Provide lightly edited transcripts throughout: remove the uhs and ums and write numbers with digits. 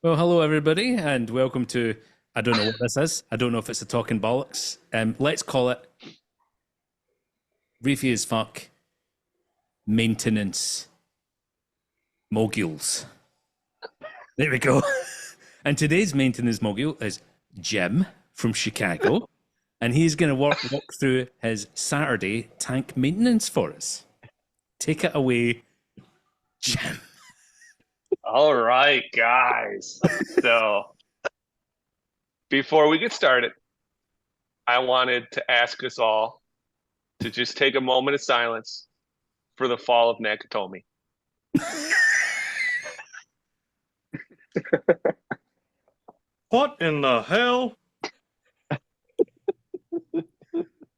Well, hello everybody, and welcome to. I don't know what this is. I don't know if it's a talking bollocks. Let's call it Reefy as fuck maintenance moguls. There we go. And today's maintenance mogul is Jim from Chicago, and he's going to walk through his Saturday tank maintenance for us. Take it away, Jim. All right, guys. So before we get started, I wanted to ask us all to just take a moment of silence for the fall of Nakatomi. What in the hell?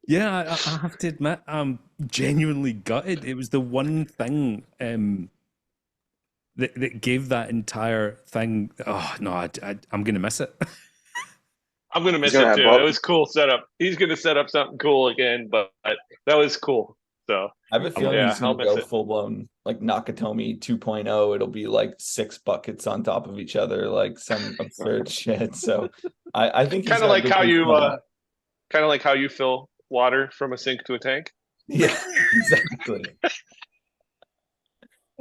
Yeah, I have to admit, I'm genuinely gutted. It was the one thing that gave that entire thing. Oh no, I'm gonna miss it. I'm gonna He's miss gonna it have too. It both. was cool setup. He's gonna set up something cool again, but that was cool. So I have a feeling yeah, he's I'll gonna miss go it. full blown like Nakatomi 2.0. It'll be like six buckets on top of each other, like some absurd shit. So I think he's Kind of got like good how things you planned. kind of like how you fill water from a sink to a tank. Yeah, exactly.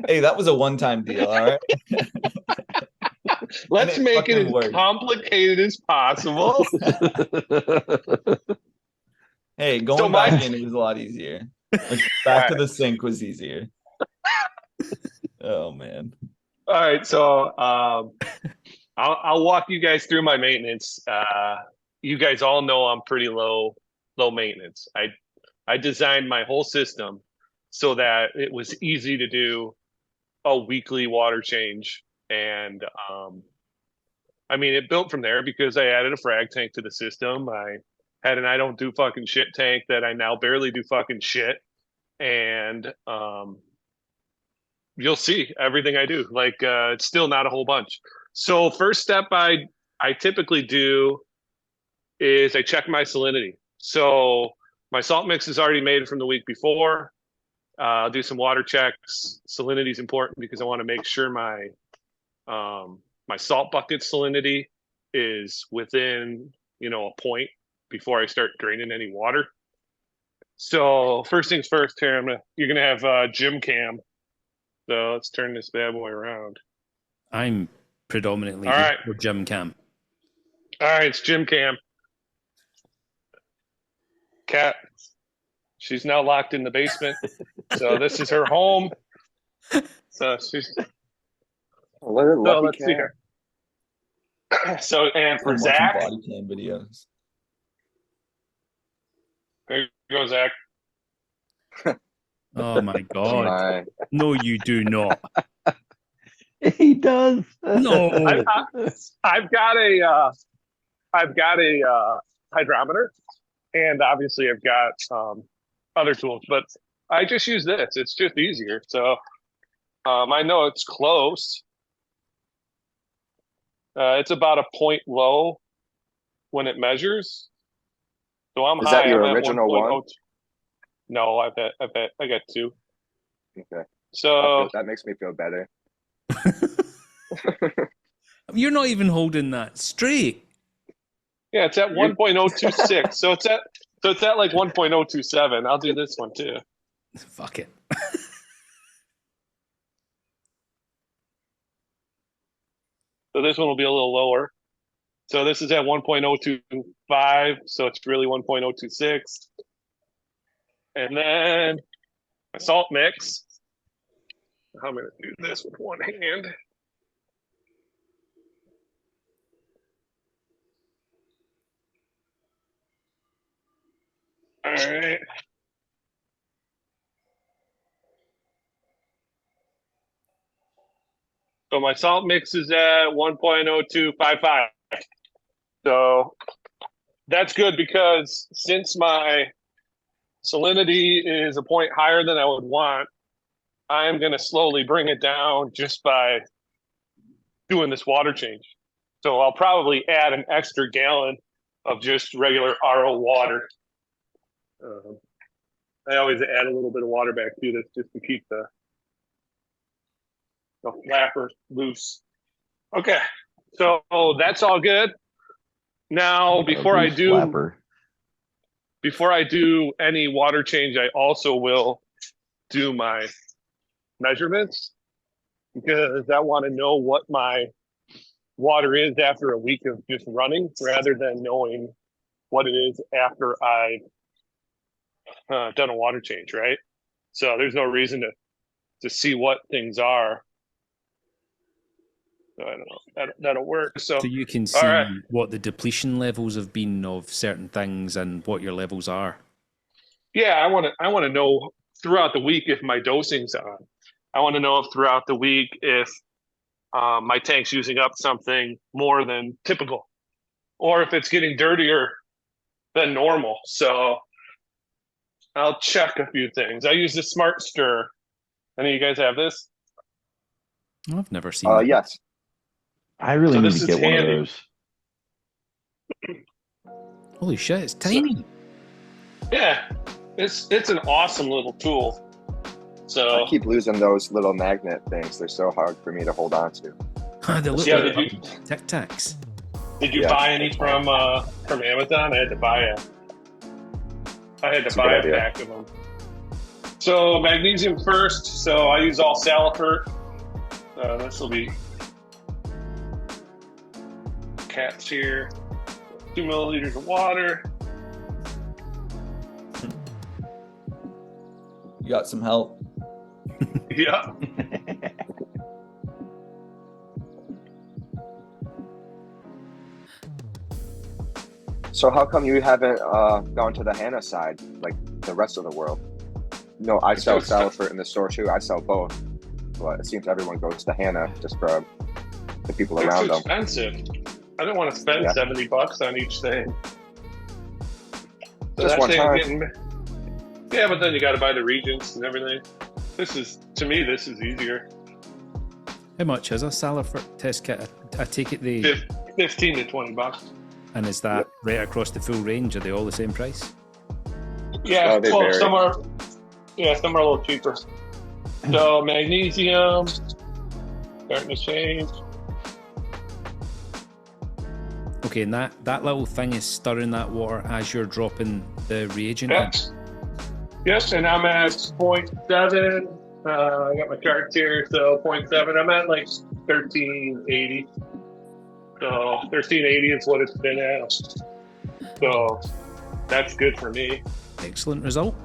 Hey, that was a one-time deal, all right? And Let's it make it fucking as worked. complicated as possible. Hey, So going back my in, it was a lot easier. Like all back right, to the sink was easier. Oh man. all right. So I'll walk you guys through my maintenance. You guys all know I'm pretty low maintenance. I designed my whole system so that it was easy to do a weekly water change, and I mean it built from there because I added a frag tank to the system. I had an I don't do fucking shit tank that I now barely do fucking shit, and you'll see everything I do. Like it's still not a whole bunch. So first step I typically do is I check my salinity. So my salt mix is already made from the week before. I'll do some water checks. Salinity is important because I want to make sure my salt bucket salinity is within a point before I start draining any water. So first things first, here you're gonna have Jim Cam. So let's turn this bad boy around. I'm predominantly All here right, for Jim Cam. all right, it's Jim Cam. Cat, she's now locked in the basement. So this is her home. So she's What a so lucky let's see cat. here. So and for I'm watching Zach, body cam videos. there you go, Zach. Oh my Oh god! my. No, you do not. He does. I, No. I, I've got a hydrometer, and obviously I've got other tools, but I just use this. It's just easier. So I know it's close. It's about a point low when it measures. So I'm Is that high. I'm your at original one? 1.02. No, I got two. Okay. So That makes me feel better. You're not even holding that straight. yeah, it's at You 1.026. So it's at like 1.027. I'll do this one too. Fuck it. So this one will be a little lower. So this is at 1.025. So it's really 1.026. And then my salt mix. I'm going to do this with one hand. All right. So my salt mix is at 1.0255. So that's good because since my salinity is a point higher than I would want, I'm going to slowly bring it down just by doing this water change. So I'll probably add an extra gallon of just regular RO water. Um, I always add a little bit of water back to this just to keep the flapper loose. Okay. So that's all good. Now, before I do any water change, I also will do my measurements because I want to know what my water is after a week of just running rather than knowing what it is after I've done a water change, right? So there's no reason to see what things are. I don't know. That'll work. So you can see what the depletion levels have been of certain things and what your levels are. Yeah, I want to know throughout the week if my dosing's on. I want to know if throughout the week if my tank's using up something more than typical, or if it's getting dirtier than normal. So I'll check a few things. I use the Smart Stir. Any of you guys have this? I've never seen that. Yes. I really So need this to is get one of handy. those. Holy shit, it's tiny. Yeah, it's an awesome little tool. So I keep losing those little magnet things. They're so hard for me to hold on to. They look Yeah, like did you- Tic Tacs. did you Yeah. buy any from Amazon? I had to buy a That's a good idea. pack of them. So magnesium first. So I use all Salifert. This will be cats here. 2 milliliters of water. You got some help. Yeah. So how come you haven't gone to the Hannah side like the rest of the world? No, I sell It's so Salifert in the store too. I sell both. But it seems everyone goes to Hannah just for the people They're around too them. expensive. I don't want to spend Yeah. $70 on each thing. So Just that one thing's time. Yeah, but then you got to buy the reagents and everything. This is easier. How much is a Salifert test kit? I take it they... 15 to $20. And is that right across the full range? Are they all the same price? Yeah, they well, vary. some are a little cheaper. So magnesium starting to change. Okay, and that little thing is stirring that water as you're dropping the reagent in. Yes. Yes, and I'm at 0.7. I got my charts here, so 0.7. I'm at like 1380. So 1380 is what it's been at. So that's good for me. Excellent result.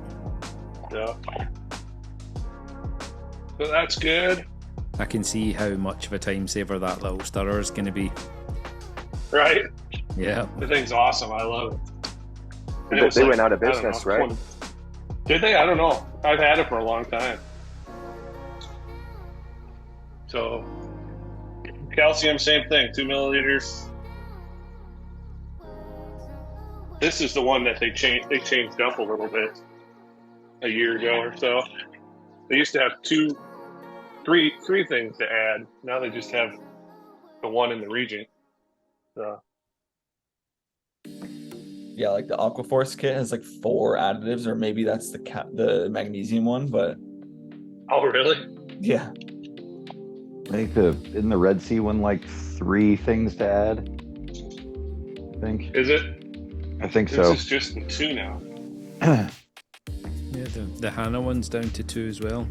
So that's good. I can see how much of a time saver that little stirrer is going to be. Right? Yeah. The thing's awesome. I love it. And it was They like, went out of I don't business, know, right? 20 Did they? I don't know. I've had it for a long time. So calcium, same thing, 2 milliliters. This is the one that they changed up a little bit a year ago or so. They used to have three things to add. Now they just have the one in the region. So Yeah, like the Aquaforce kit has like 4 additives, or maybe that's the magnesium one, but oh really? yeah. I think in the Red Sea one, like 3 things to add. I think. Is it? I think This so. is just the 2 now. Yeah, the Hannah one's down to 2 as well.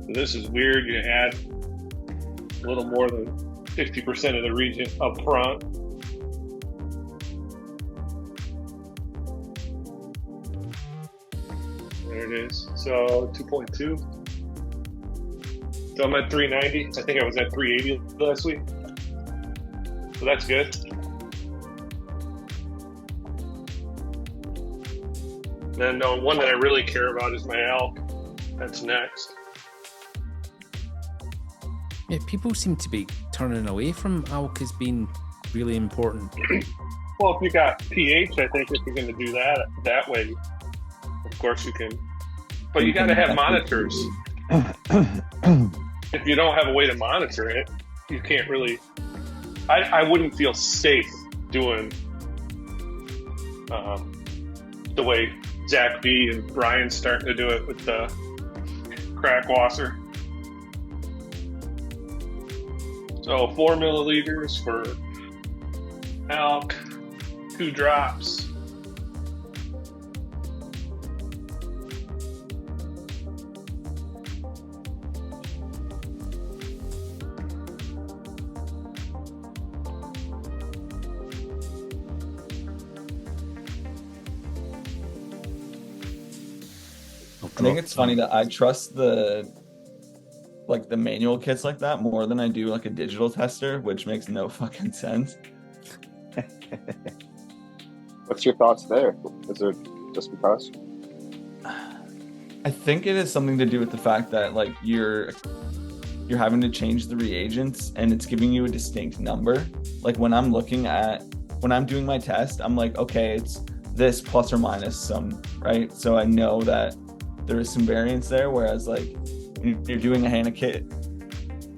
This is weird. You add a little more than 50% of the region up front. There it is. So 2.2. So I'm at 390. I think I was at 380 last week. So that's good. Then the one that I really care about is my elk. That's next. Yeah, people seem to be turning away from ALK as being really important. Well, if you got pH, I think if you're going to do that way, of course you can. But you got to have monitors. If you don't have a way to monitor it, you can't really. I wouldn't feel safe doing the way Zach B and Brian's starting to do it with the crack washer. So 4 milliliters for elk, 2 drops. I think it's funny that I trust the manual kits like that more than I do like a digital tester, which makes no fucking sense. What's your thoughts there? Is it just because? I think it has something to do with the fact that like you're having to change the reagents and it's giving you a distinct number. Like when I'm doing my test, I'm like, okay, it's this plus or minus some, right? So I know that there is some variance there. Whereas like when you're doing a HANA kit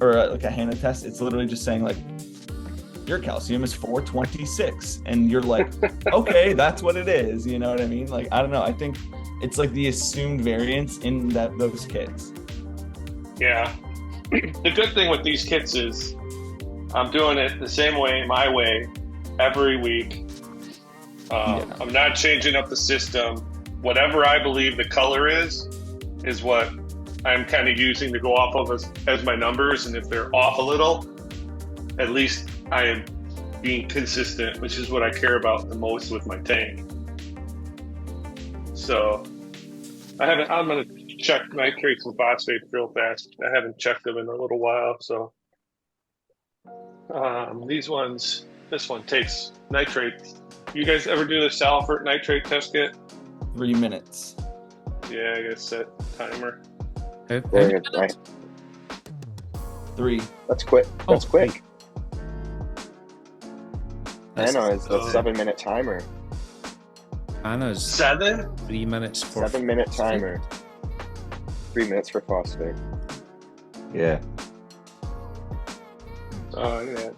or like a HANA test, it's literally just saying like your calcium is 426, and you're like, okay, that's what it is. You know what I mean? Like I don't know. I think it's like the assumed variance in those kits. Yeah. The good thing with these kits is I'm doing it the same way, my way, every week. I'm not changing up the system. Whatever I believe the color is what I'm kind of using to go off of as my numbers. And if they're off a little, at least I am being consistent, which is what I care about the most with my tank. So I'm going to check nitrates and phosphates real fast. I haven't checked them in a little while. So this one takes nitrate. You guys ever do the Salford nitrate test kit? 3 minutes. Yeah, I guess set timer. Right. 3. That's quick. That's quick. That's- Anna is a 7-minute timer. Anna's 7? 3 minutes for 7-minute timer. 3 minutes for phosphate. Yeah. Oh, yeah.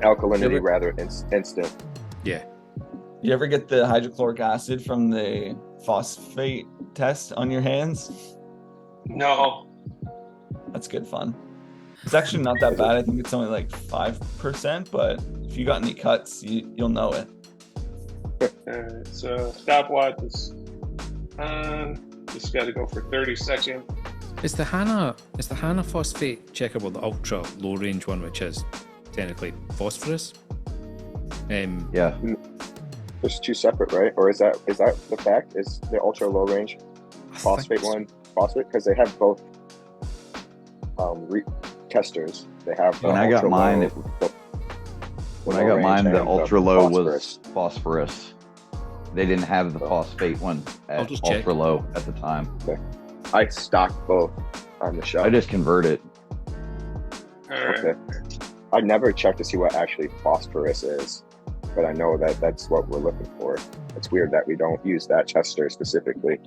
Alkalinity Never- rather instant. Yeah. You ever get the hydrochloric acid from the phosphate test on your hands? No. That's good fun. It's actually not that bad. I think it's only like 5%, but if you got any cuts, you'll know it. Alright, so stopwatch is on. Just got to go for 30 seconds. Is the HANA phosphate checkable the ultra low range one, which is technically phosphorus? Yeah. There's 2 separate, right? Or is that the fact? Is the ultra low range phosphate one phosphate? Because they have both testers. They have When I got mine, the ultra low was phosphorus. They didn't have the phosphate one I'll at just check. ultra low at the time. I stocked both on the shelf. I just convert it. Alright. Okay. I never checked to see what actually phosphorus is, but I know that that's what we're looking for. It's weird that we don't use that tester specifically.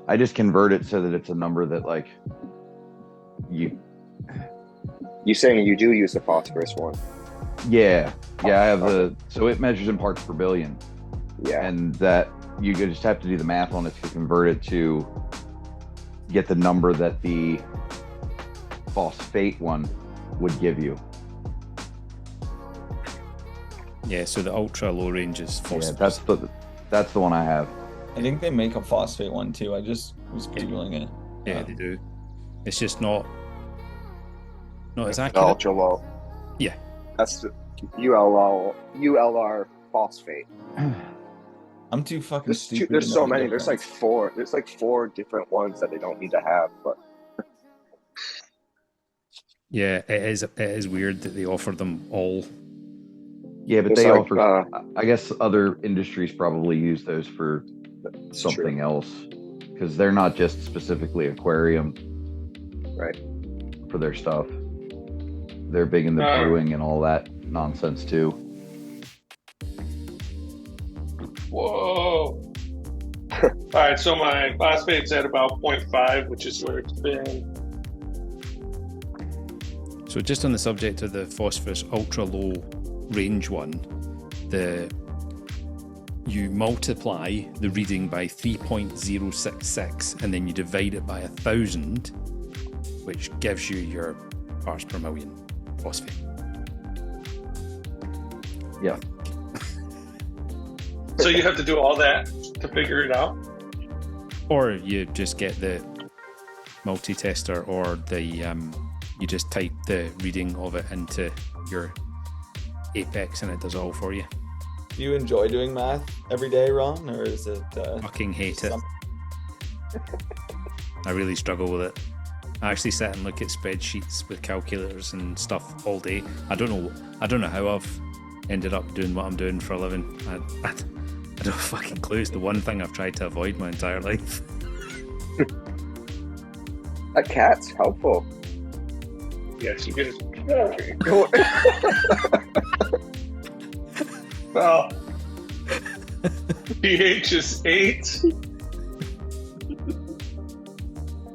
I just convert it so that it's a number that like you. You saying you do use the phosphorus one? Yeah. I have so it measures in parts per billion, Yeah. and that you just have to do the math on it to convert it to get the number that the phosphate one would give you. Yeah, so the ultra low range is Yeah, phosphorus. that's the one I have. I think they make a phosphate one too. I just was Googling it. Yeah, they do. It's just not as The accurate. ultra low. Yeah. That's the ULR phosphate. I'm too fucking stupid. There's to so know the many. There's like difference. 4. There's like 4 different ones that they don't need to have. But Yeah, it is weird that they offer them all. Yeah, but It's they like, offer. I guess other industries probably use those for it's something true. else because they're not just specifically aquarium, Right. for their stuff. They're big in the brewing and all that nonsense too. Whoa. All right, so my phosphate's at about 0.5, which is where it's been. So just on the subject of the phosphorus ultra low range one, you multiply the reading by 3.066 and then you divide it by 1,000, which gives you your parts per million. phosphate. Yeah. So you have to do all that to figure it out. Or you just get the multi-tester, or the you just type the reading of it into your Apex and it does it all for you. Do you enjoy doing math every day, Ron, or is it? Fucking hate it. some- I really struggle with it. I actually sit and look at spreadsheets with calculators and stuff all day. I don't know how I've ended up doing what I'm doing for a living. I don't fucking clue. It's the one thing I've tried to avoid my entire life. That cat's helpful. Yes, you get it. Well, pH is 8.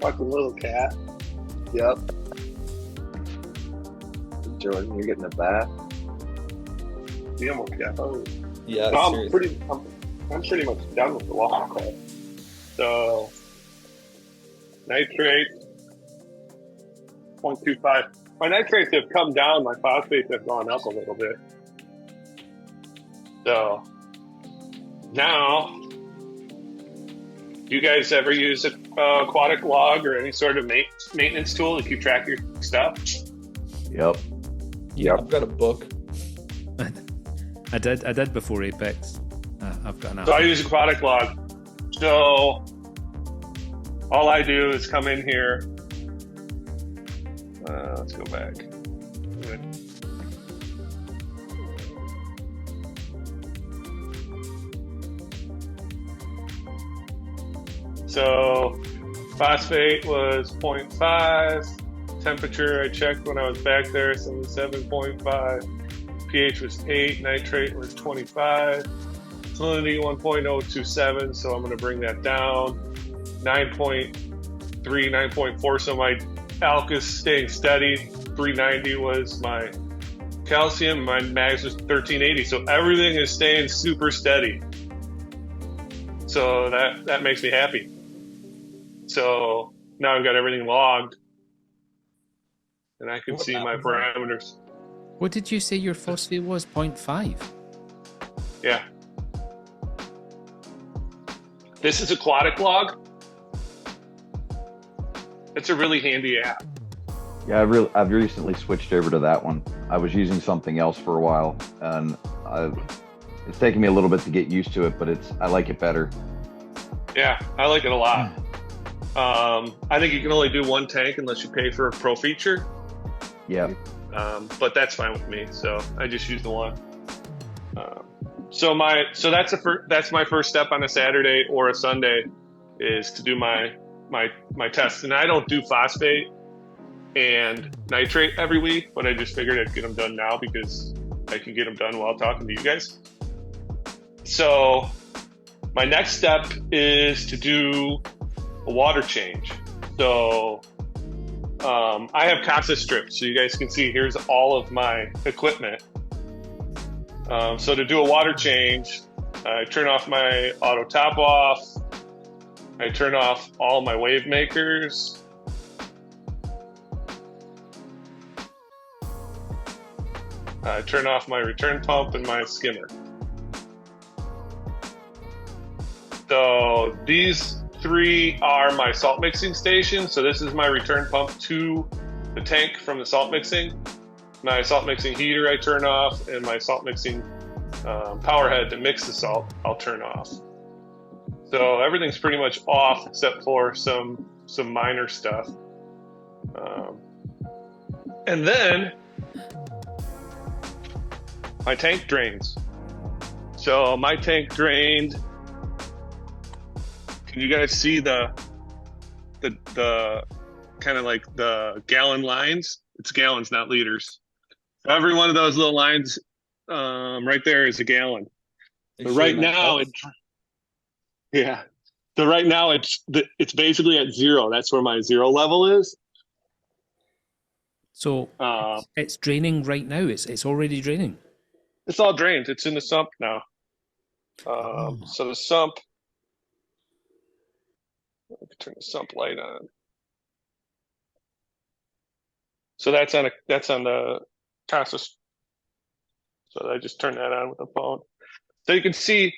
Fucking little cat. Yep. Jordan, you're getting a bath. The almost cat. Oh. Yeah, No, seriously. I'm pretty much done with the water class. So nitrate 0.25. My nitrates have come down. My phosphates have gone up a little bit. So now, do you guys ever use a aquatic log or any sort of maintenance tool to keep track of your stuff? Yep. Yep. I've got a book. I did before Apex. I've got an app. So I use aquatic log. So all I do is come in here. Let's go back. So phosphate was 0.5. Temperature I checked when I was back there, 77.5. pH was 8. Nitrate was 25. Salinity 1.027. So I'm going to bring that down. 9.3, 9.4. So my alk is staying steady. 390 was my calcium. My mags was 1380. So everything is staying super steady. So that makes me happy. So now I've got everything logged, and I can What see my happens? parameters. What did you say your phosphate was? 0.5? Yeah. This is aquatic log. It's a really handy app. Yeah, I've recently switched over to that one. I was using something else for a while, and it's taken me a little bit to get used to it, but I like it better. Yeah, I like it a lot. I think you can only do one tank unless you pay for a pro feature. Yeah. But that's fine with me. So I just use the one. So that's my first step on a Saturday or a Sunday is to do my tests. And I don't do phosphate and nitrate every week, but I just figured I'd get them done now because I can get them done while talking to you guys. So my next step is to do a water change. So I have CASA strips, so you guys can see here's all of my equipment. So to do a water change, I turn off my auto top off. I turn off all my wave makers. I turn off my return pump and my skimmer. So these 3 are my salt mixing station. So this is my return pump to the tank from the salt mixing. My salt mixing heater I turn off, and my salt mixing power head to mix the salt I'll turn off. So everything's pretty much off except for some minor stuff. And then my tank drains. So my tank drained. Can you guys see the kind of like the gallon lines? It's gallons, not liters. Every one of those little lines right there is a gallon. But right now, So right now it's basically at 0. That's where my 0 level is. So it's draining right now. It's already draining. It's all drained. It's in the sump now. So the sump. I can turn the sump light on. So that's on the Casas. So I just turned that on with the phone. So you can see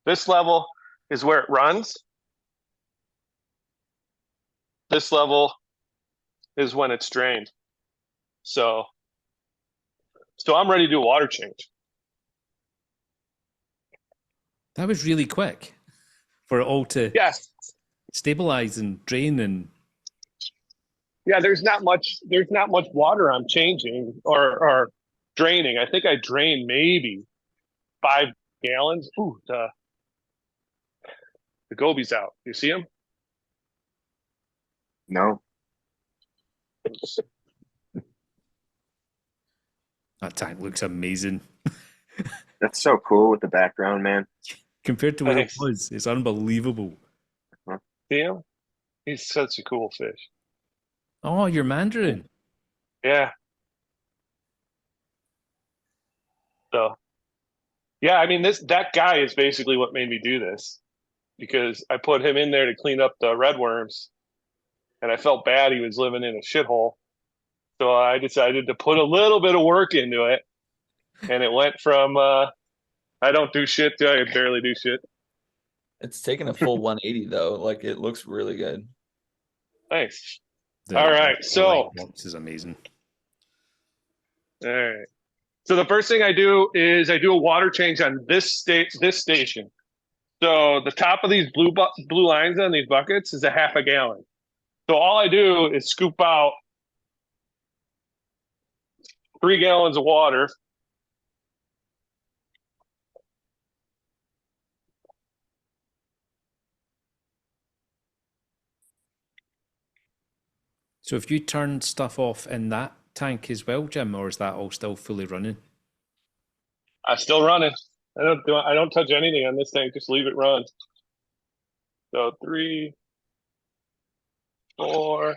this level is where it runs. This level is when it's drained. So I'm ready to do a water change. That was really quick for it all to Yes. stabilize and drain and Yeah, there's not much water I'm changing or draining. I think I drained maybe 5 gallons. Ooh, the goby's out. You see him? No, that tank looks amazing. that's so cool with the background, man. Compared to what it Thanks. was, it's unbelievable. See him? He's such a cool fish. Oh, you're Mandarin. Yeah. So yeah, I mean that guy is basically what made me do this because I put him in there to clean up the redworms and I felt bad he was living in a shithole. So I decided to put a little bit of work into it. And it went from I don't do shit to I barely do shit. It's taken a full 180 though. Like it looks really good. Thanks. The- All right, the so- light box is amazing. All right. So the first thing I do is I do a water change on this station. So the top of these blue lines on these buckets is a half a gallon. So all I do is scoop out 3 gallons of water. So if you turn stuff off in that tank as well, Jim, or is that all still fully running? I still run it. I don't touch anything on this thing. Just leave it run. So 3, 4,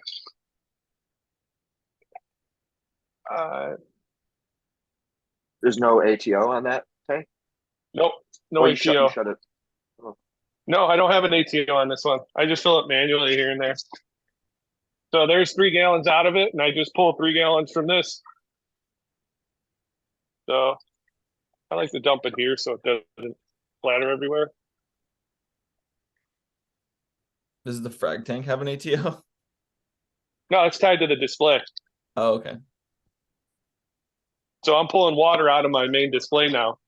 5. There's no ATO on that tank. Nope. No Oh, you ATO. shut it. No, I don't have an ATO on this one. I just fill it manually here and there. So there's 3 gallons out of it, and I just pull 3 gallons from this. So I like to dump it here so it doesn't splatter everywhere. Does the frag tank have an ATO? No, it's tied to the display. Oh, okay. So I'm pulling water out of my main display now.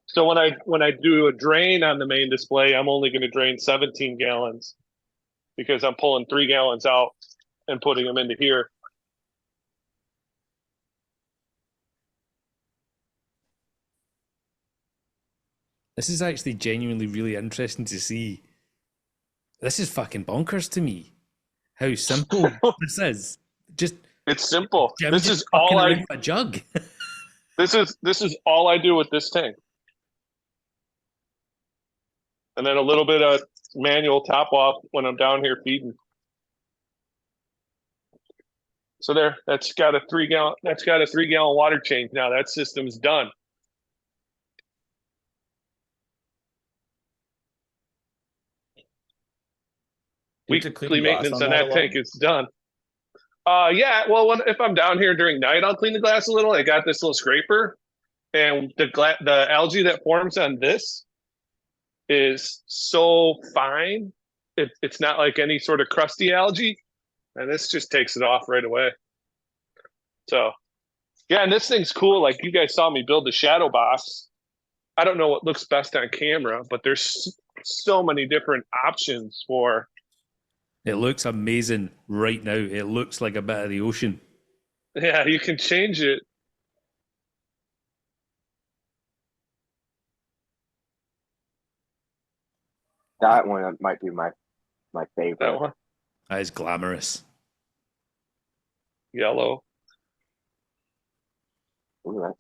So when I do a drain on the main display, I'm only going to drain 17 gallons because I'm pulling 3 gallons out and putting them into here. This is actually genuinely really interesting to see. This is fucking bonkers to me. How simple this is. Just It's simple. Jim This just is all fucking I around with a jug. this is all I do with this tank. And then a little bit of manual top off when I'm down here feeding. So that's got a 3 gallon water change now. That system's done. You have to clean Weekly the glass maintenance on on that that a lot? tank is done. Yeah. Well, if I'm down here during night, I'll clean the glass a little. I got this little scraper, and the algae that forms on this is so fine. It's not like any sort of crusty algae, and this just takes it off right away. So, yeah, and this thing's cool. Like you guys saw me build the shadow box. I don't know what looks best on camera, but there's so many different options for. It looks amazing right now. It looks like a bit of the ocean. Yeah, you can change it. That one might be my favorite. That one, That is glamorous. yellow. Ooh,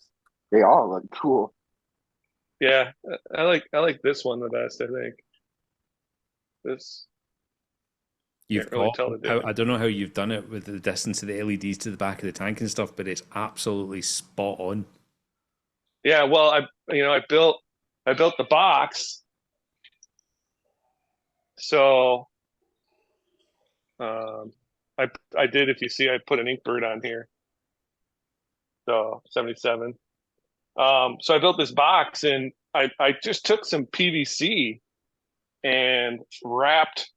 they all look cool. Yeah, I like this one the best. I think this. You've Can't really got, tell the difference. I don't know how you've done it with the distance of the LEDs to the back of the tank and stuff, but it's absolutely spot on. Yeah, well, I built the box, so I did. If you see, I put an ink bird on here. So 77. So I built this box, and I just took some PVC and wrapped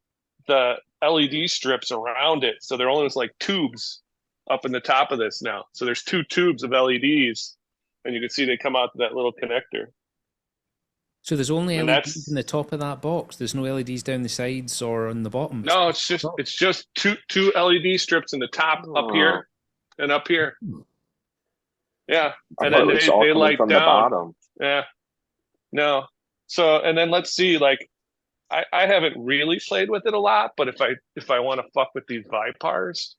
the LED strips around it. So there only was like tubes up in the top of this now. So there's 2 tubes of LEDs, and you can see they come out to that little connector. So there's only And LEDs that's in the top of that box. There's no LEDs down the sides or on the bottom. no, it's just two LED strips in the top up here and up here. Yeah, I and thought then it was all they coming light from the down. bottom. Yeah, no. So and then let's see, like I haven't really played with it a lot, but if I want to fuck with these Vipars,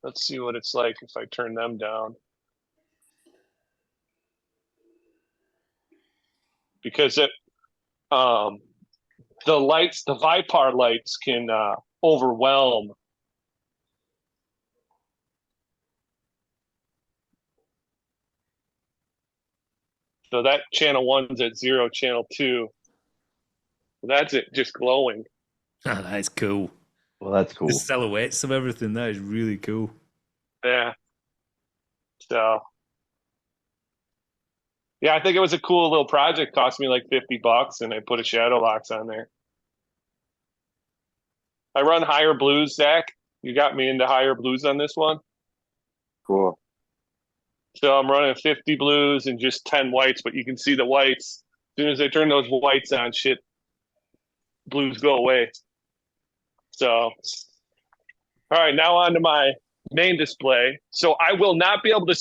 let's see what it's like if I turn them down. Because it the lights, the Vipar lights can overwhelm. So that channel 1's at 0, channel 2. That's it, just glowing. Ah, that's cool. Well, that's cool. The silhouettes of everything, that is really cool. Yeah. So yeah, I think it was a cool little project. Cost me like $50, and I put a shadow box on there. I run higher blues, Zach. You got me into higher blues on this one. Cool. So I'm running 50 blues and just 10 whites, but you can see the whites. As soon as I turn those whites on, shit, blues go away. So, all right, now on to my main display. So I will not be able to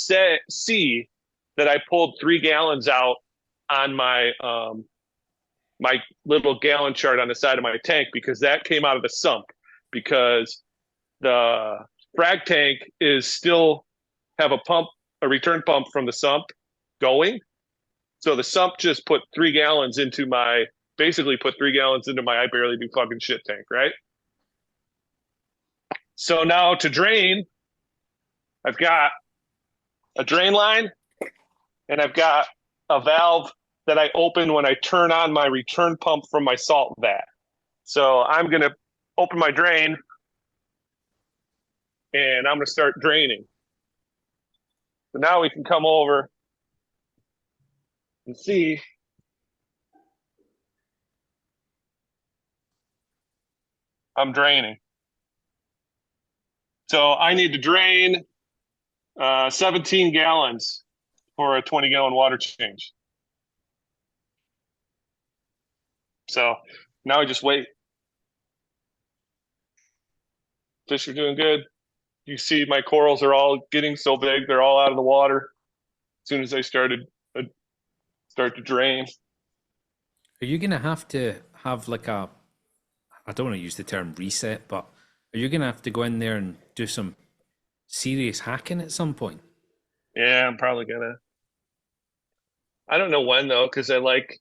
see that I pulled 3 gallons out on my my little gallon chart on the side of my tank, because that came out of the sump, because the frag tank is still have a return pump from the sump going. So the sump just put 3 gallons into my I barely do fucking shit tank, right? So now to drain, I've got a drain line, and I've got a valve that I open when I turn on my return pump from my salt vat. So I'm going to open my drain, and I'm going to start draining. So now we can come over and see. I'm draining. So I need to drain 17 gallons for a 20-gallon water change. So now I just wait. Fish are doing good. You see my corals are all getting so big, they're all out of the water as soon as I start to drain. Are you going to have like I don't want to use the term reset, but are you going to have to go in there and do some serious hacking at some point? Yeah, I'm probably gonna. I don't know when though, because I like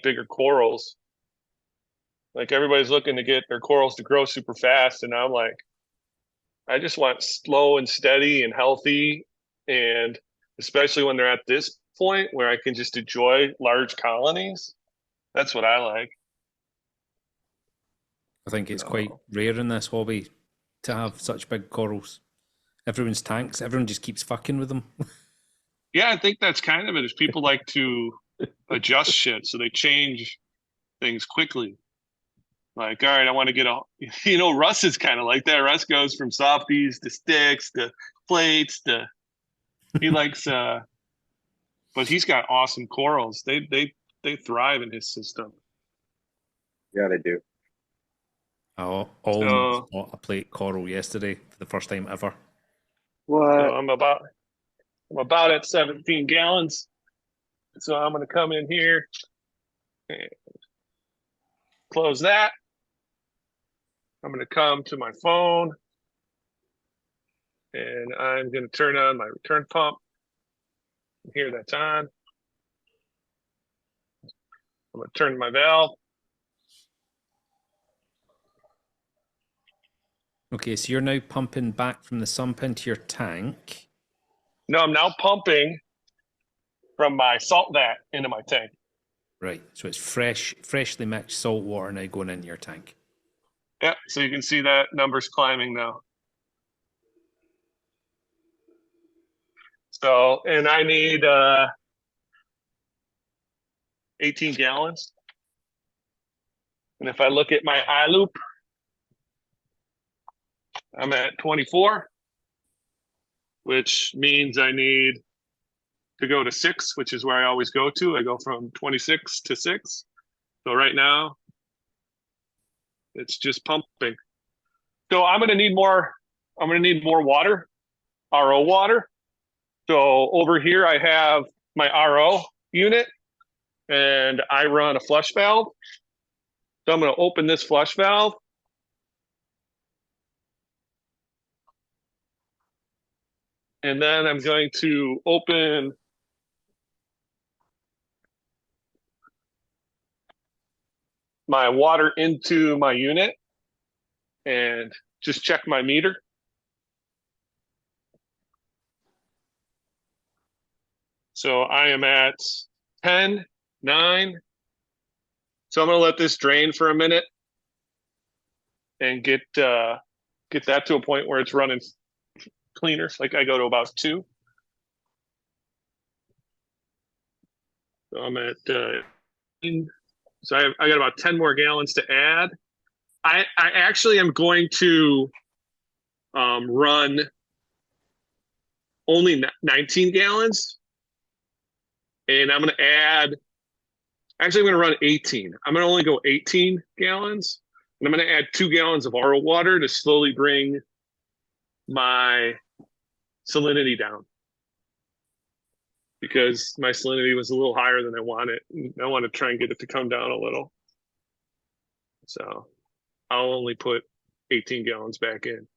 bigger corals. Like everybody's looking to get their corals to grow super fast, and I'm like, I just want slow and steady and healthy, and especially when they're at this point where I can just enjoy large colonies. That's what I like. I think it's quite rare in this hobby to have such big corals. Everyone's tanks, everyone just keeps fucking with them. Yeah, I think that's kind of it. Is people like to adjust shit, so they change things quickly. Like, all right, I want to get Russ is kind of like that. Russ goes from softies to sticks to plates to he likes but he's got awesome corals. They thrive in his system. Yeah, they do. I almost bought a plate coral yesterday for the first time ever. What? So I'm about at 17 gallons. So I'm gonna come in here and close that. I'm gonna come to my phone, and I'm gonna turn on my return pump. Here, that's on. I'm gonna turn my valve. Okay, so you're now pumping back from the sump into your tank. No, I'm now pumping from my salt vat into my tank. Right, so it's freshly mixed salt water now going in your tank. Yeah, so you can see that number's climbing now. So, and I need 18 gallons. And if I look at my eye loop, I'm at 24, which means I need to go to 6, which is where I always go to. I go from 26 to 6. So right now, it's just pumping. So I'm going to need more. I'm going to need more water, RO water. So over here, I have my RO unit, and I run a flush valve. So I'm going to open this flush valve. And then I'm going to open my water into my unit and just check my meter. So I am at 10, 9. So I'm going to let this drain for a minute and get that to a point where it's running cleaner. Like I go to about 2. So I'm at so I got about 10 more gallons to add. I actually am going to run only 19 gallons, and I'm going to add. Actually, I'm going to run 18. I'm going to only go 18 gallons, and I'm going to add 2 gallons of RO water to slowly bring my salinity down, because my salinity was a little higher than I wanted. I want to try and get it to come down a little. So I'll only put 18 gallons back in,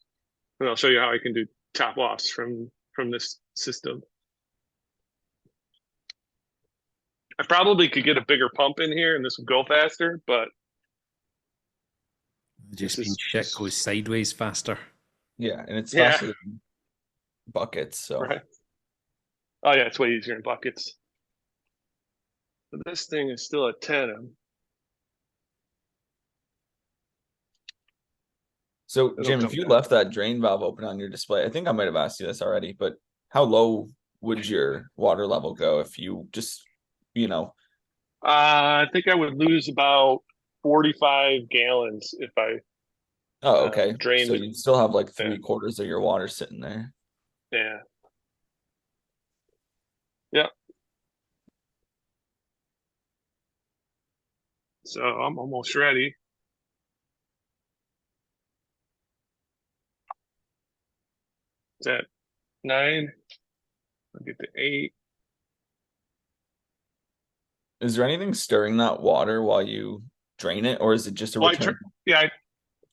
and I'll show you how I can do top offs from this system. I probably could get a bigger pump in here and this would go faster, but Just means shit goes sideways faster. Yeah, and it's Yeah. faster than buckets. So right. Oh yeah, it's way easier in buckets. But this thing is still at 10. So It'll Jim, come if you down. left that drain valve open on your display, I think I might have asked you this already, but how low would your water level go if you just, I think I would lose about 45 gallons if I Oh, okay. drained So it. you'd still have like Yeah. 3/4 of your water sitting there. Yeah. Yeah. So I'm almost ready. It's at 9. I'll get to 8. Is there anything stirring that water while you drain it, or is it just a Well, return?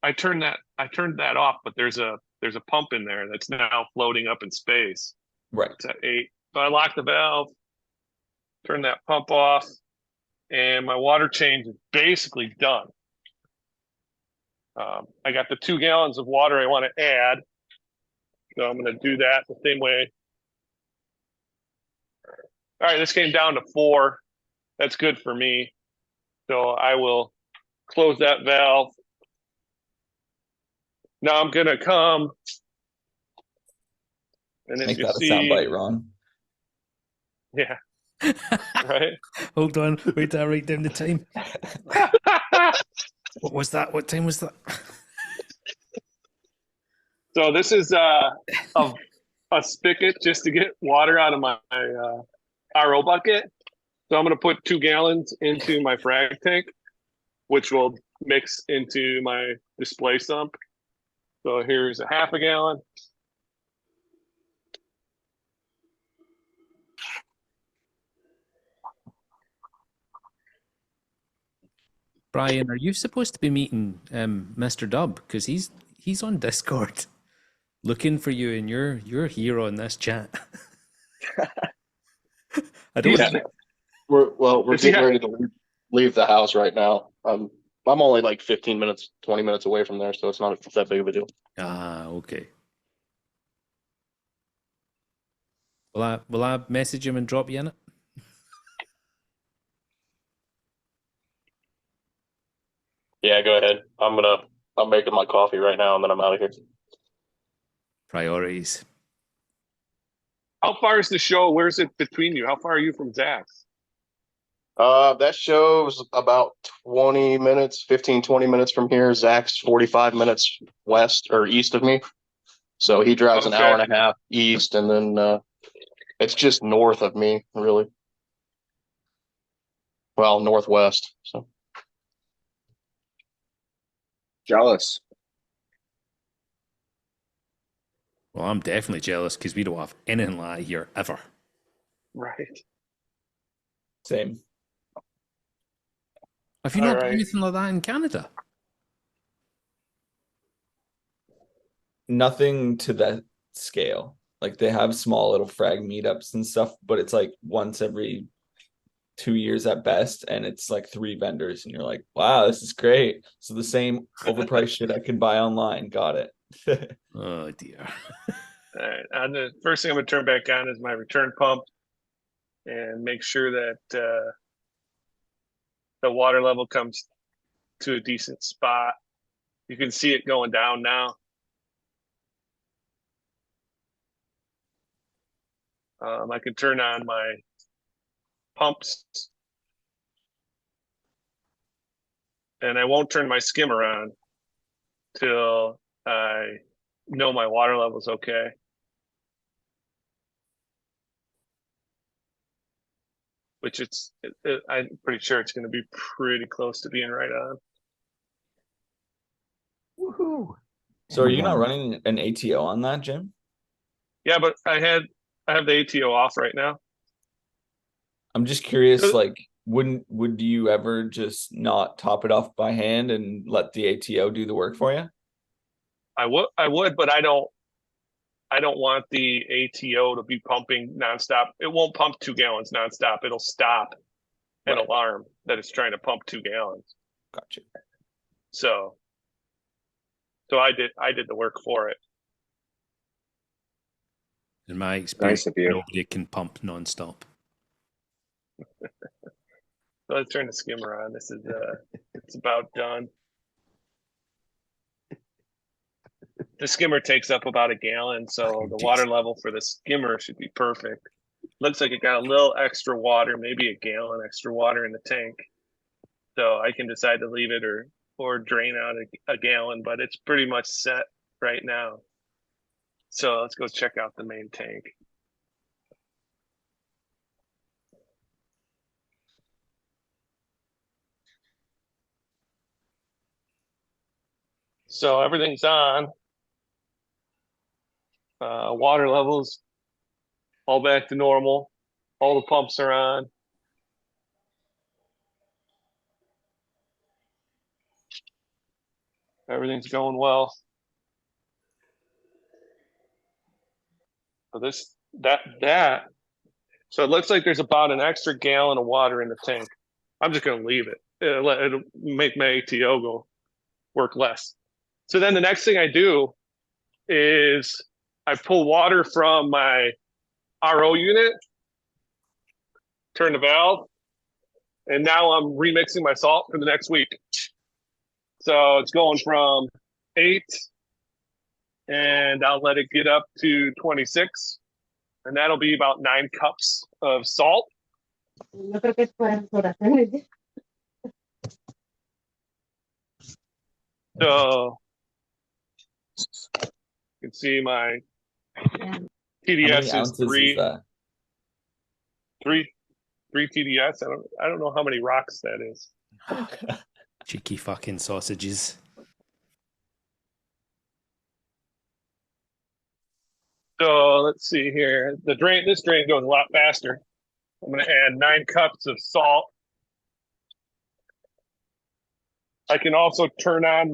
I turned that off, but there's a pump in there that's now floating up in space. Right. It's at 8. So I lock the valve, turn that pump off, and my water change is basically done. I got the 2 gallons of water I want to add, so I'm going to do that the same way. All right, this came down to 4. That's good for me. So I will close that valve. Now I'm going to come, and as Make you that a see, soundbite, Ron. yeah, right. Hold on, wait till I write down the time. What was that? What time was that? So this is a spigot just to get water out of my RO bucket. So I'm going to put 2 gallons into my frag tank, which will mix into my display sump. So here's a 1/2 gallon. Brian, are you supposed to be meeting Mr. Dub? Because he's on Discord looking for you, and you're here on this chat. I don't. Yeah. We're Is he getting ready to leave the house right now. I'm only like 15 minutes, 20 minutes away from there, so it's not that big of a deal. Ah, okay. Will I message him and drop you in it? Yeah, go ahead. I'm making my coffee right now, and then I'm out of here. Priorities. How far is the show? Where's it between you? How far are you from Zach's? That show's about 20 minutes, 15, 20 minutes from here. Zach's 45 minutes west or east of me. So he drives an Okay. hour and a half east, and then it's just north of me, really. Well, northwest. So Jealous. Well, I'm definitely jealous because we don't have anything like that here ever. Right. Same. Have you not got Alright. anything like that in Canada? Nothing to that scale. Like they have small little frag meetups and stuff, but it's like once every 2 years at best, and it's like 3 vendors, and you're like, wow, this is great. So the same overpriced shit I could buy online. Got it. Oh dear. All right. And the first thing I'm going to turn back on is my return pump and make sure that the water level comes to a decent spot. You can see it going down now. I can turn on my pumps, and I won't turn my skimmer on till I know my water level's okay. Which I'm pretty sure it's going to be pretty close to being right on. Woohoo! So are you not running an ATO on that, Jim? Yeah, but I have the ATO off right now. I'm just curious, So- like, would you ever just not top it off by hand and let the ATO do the work for you? I would, but I don't want the ATO to be pumping nonstop. It won't pump 2 gallons nonstop. It'll stop an Right. alarm that it's trying to pump 2 gallons. Gotcha. So I did the work for it. In my experience, Nice of you. nobody can pump nonstop. So let's turn the skimmer on. This is it's about done. The skimmer takes up about 1 gallon, so the water level for the skimmer should be perfect. Looks like it got a little extra water, maybe 1 gallon extra water in the tank. So I can decide to leave it or drain out a gallon, but it's pretty much set right now. So let's go check out the main tank. So everything's on. Water levels all back to normal. All the pumps are on. Everything's going well. So so it looks like there's about an extra gallon of water in the tank. I'm just going to leave it. It'll make my ATO go work less. So then the next thing I do is I pull water from my RO unit, turn the valve, and now I'm remixing my salt for the next week. So it's going from 8, and I'll let it get up to 26, and that'll be about 9 cups of salt. No creo que fueran oraciones. So you can see my How TDS many is ounces three is that? TDS. I don't know how many rocks that is. Cheeky fucking sausages. So let's see here. This drain goes a lot faster. I'm going to add 9 cups of salt. I can also turn on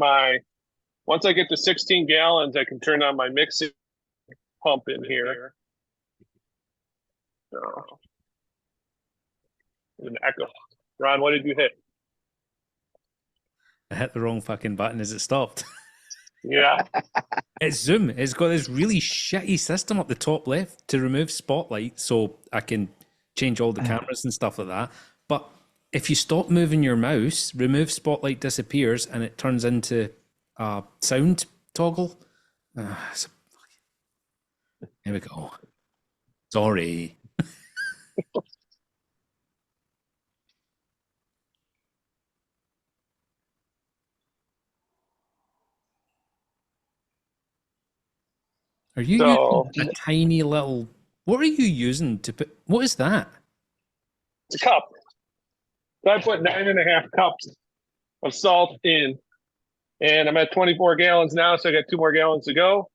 once I get to 16 gallons, I can turn on my mixing pump in here. So, there's an echo. Ron, what did you hit? I hit the wrong fucking button as it stopped. Yeah. It's Zoom. It's got this really shitty system up the top left to remove spotlight so I can change all the cameras and stuff like that. But if you stop moving your mouse, remove spotlight disappears and it turns into a sound toggle. Here we go. Sorry. Are you So using a tiny little? What are you using to put? What is that? it's a cup. So I put 9.5 cups of salt in, and I'm at 24 gallons now, so I got 2 more gallons to go.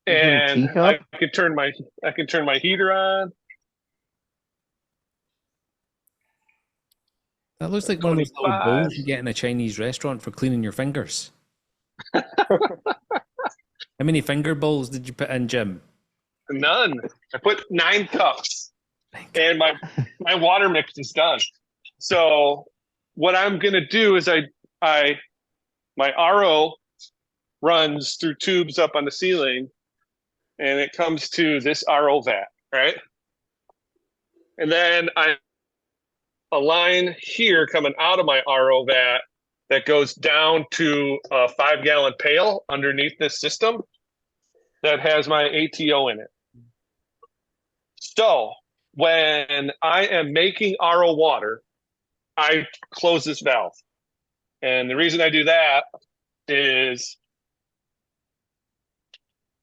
Is it a And teacup? I can turn my heater on. That looks like one of those little 25. bowls you get in a Chinese restaurant for cleaning your fingers. How many finger bowls did you put in, Jim? None. I put 9 cups, and my water mix is done. So what I'm gonna do is my RO runs through tubes up on the ceiling, and it comes to this RO vat, right? And then a line here coming out of my RO vat that goes down to a 5-gallon pail underneath this system that has my ATO in it. So when I am making RO water, I close this valve. And the reason I do that is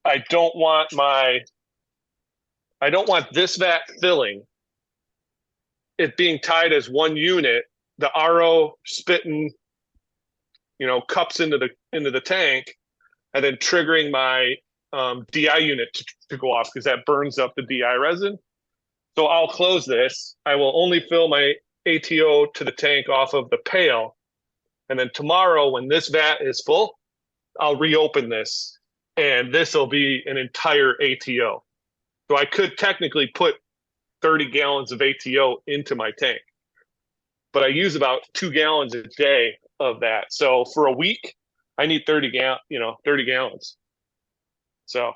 I don't want this vat filling, it being tied as one unit, the RO spitting, cups into the tank, and then triggering my DI unit to go off because that burns up the DI resin. So I'll close this. I will only fill my ATO to the tank off of the pail. And then tomorrow, when this vat is full, I'll reopen this, and this will be an entire ATO. So I could technically put 30 gallons of ATO into my tank, but I use about 2 gallons a day of that. So for a week, I need 30 gallons. So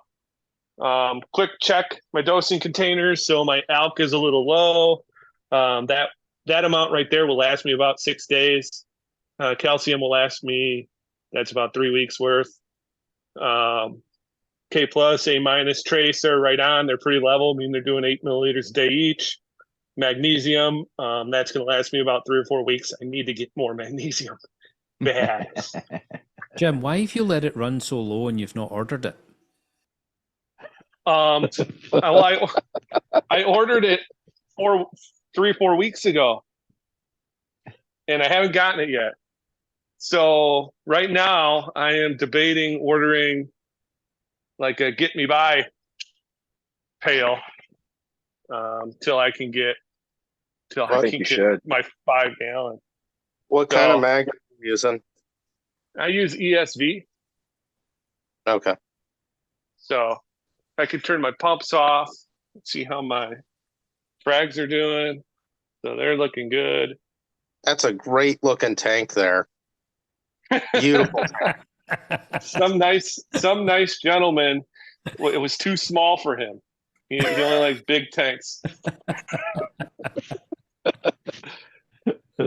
quick check my dosing containers. So my ALK is a little low. That amount right there will last me about 6 days. Calcium will last me, that's about 3 weeks worth. K plus, A minus, trace are right on. They're pretty level. I mean, they're doing 8 milliliters a day each. Magnesium, that's going to last me about 3 or 4 weeks. I need to get more magnesium. Bad. Jim, why have you let it run so low and you've not ordered it? I ordered it 3 or 4 weeks ago, and I haven't gotten it yet. So right now I am debating ordering like a get me by pail till I can get my 5 gallon. What kind of mag are you using? I use ESV. Okay. So I can turn my pumps off, see how my frags are doing. So they're looking good. That's a great looking tank there. Beautiful. Some nice gentleman. It was too small for him. He only likes big tanks.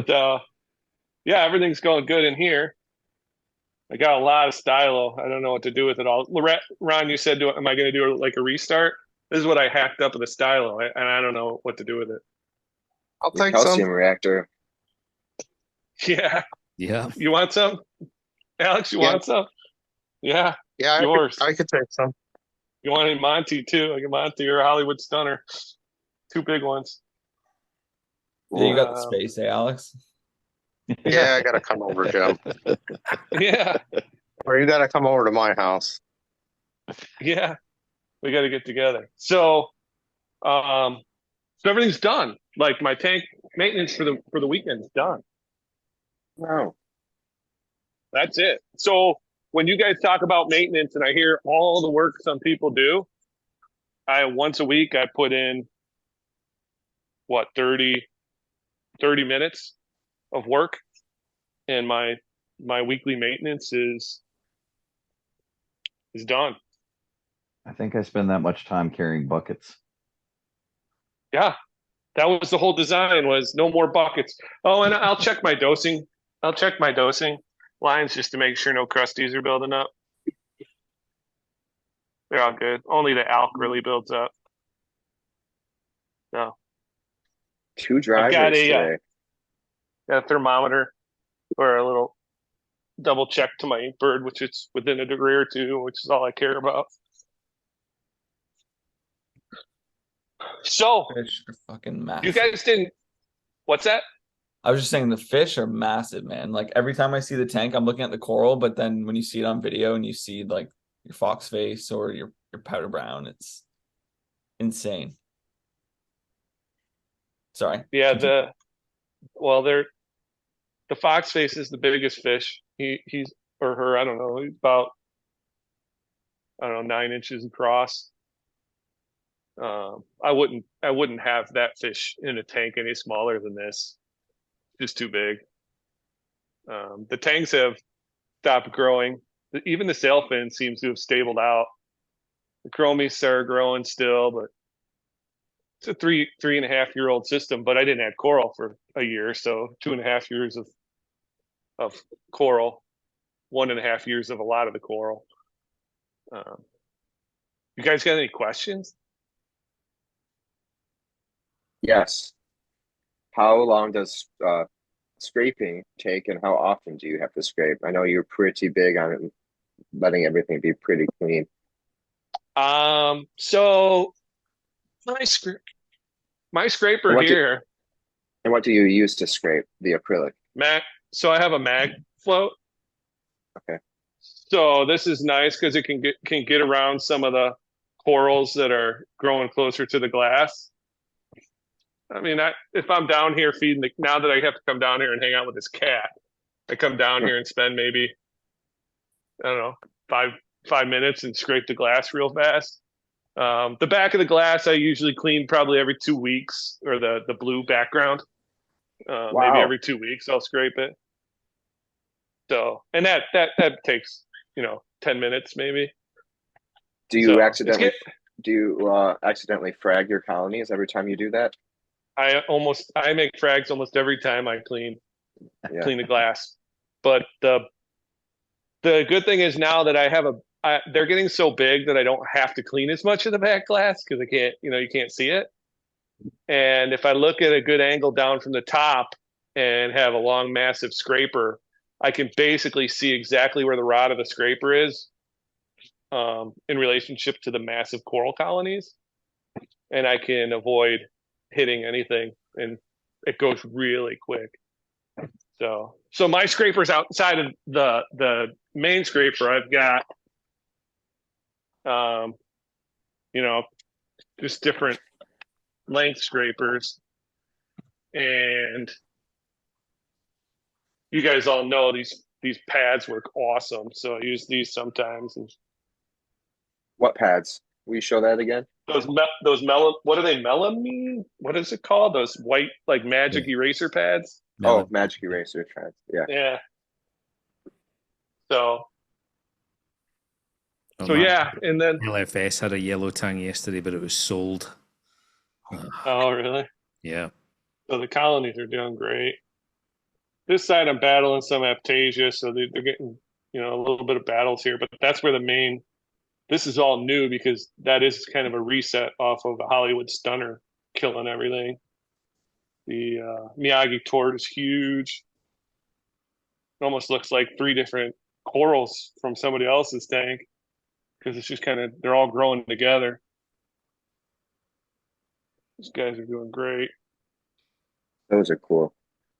So, yeah, everything's going good in here. I got a lot of stylo. I don't know what to do with it all. Ron, you said, am I going to do like a restart? This is what I hacked up with a stylo, and I don't know what to do with it. I'll Your take calcium some. reactor. Yeah. Yeah. You want some? Alex, you want some? Yeah. Yeah, Yours. I could take some. You want any Monty too? I get Monty or Hollywood Stunner. 2 big ones. Yeah, you got the space, eh, Alex? Yeah, I gotta come over, Jim. Yeah. Or you gotta come over to my house. Yeah. We got to get together. So everything's done. Like my tank maintenance for the weekend is done. No. That's it. So when you guys talk about maintenance and I hear all the work some people do, once a week I put in 30 minutes of work, and my weekly maintenance is done. I think I spend that much time carrying buckets. Yeah. That was the whole design, was no more buckets. Oh, and I'll check my dosing. Lines just to make sure no crusties are building up. They're all good. Only the alk really builds up. So 2 I've drivers got today. a thermometer or a little double check to my ink bird, which it's within a degree or two, which is all I care about. So Fish are fucking you massive. guys didn't. What's that? I was just saying the fish are massive, man. Like every time I see the tank, I'm looking at the coral, but then when you see it on video and you see like your fox face or your powder brown, it's insane. Sorry. Yeah, Continue. the fox face is the biggest fish. He's or her, I don't know. He's about, I don't know, 9 inches across. I wouldn't have that fish in a tank any smaller than this. Just too big. The tanks have stopped growing. Even the sailfin seems to have stabled out. The chromies are growing still, but it's a 3.5 year old system. But I didn't add coral for a year, so 2.5 years of coral, 1.5 years of a lot of the coral. You guys got any questions? Yes. How long does scraping take, and how often do you have to scrape? I know you're pretty big on it, letting everything be pretty clean. So my scraper And here, what do you use to scrape the acrylic? so I have a mag float. Okay. So this is nice because it can get around some of the corals that are growing closer to the glass. I mean, if I'm down here feeding now that I have to come down here and hang out with this cat, I come down here and spend maybe, I don't know, 5 minutes and scrape the glass real fast. The back of the glass I usually clean probably every 2 weeks, or the blue background. Maybe Wow. every 2 weeks I'll scrape it. So, and that takes 10 minutes maybe. Do you So, accidentally frag your colonies every time you do that? I make frags almost every time I clean Yeah. the glass. But the good thing is now that they're getting so big that I don't have to clean as much of the back glass because I can't, you can't see it. And if I look at a good angle down from the top and have a long, massive scraper, I can basically see exactly where the rod of the scraper is in relationship to the massive coral colonies. And I can avoid hitting anything, and it goes really quick. So my scraper's outside of the main scraper. I've got, just different length scrapers, and you guys all know these pads work awesome. So I use these sometimes. And What pads? Will you show that again? those melon, what are they? Melamine? What is it called? Those white like magic eraser pads? Oh, magic eraser pads. Yeah. Yeah. So Oh, yeah, and then LFS had a yellow tang yesterday, but it was sold. oh really? Yeah. So the colonies are doing great. This side I'm battling some aptasia, so they're getting a little bit of battles here, but that's where this is all new because that is kind of a reset off of a Hollywood stunner killing everything. The Miyagi tort is huge. It almost looks like 3 different corals from somebody else's tank because it's just they're all growing together. These guys are doing great. Those are cool.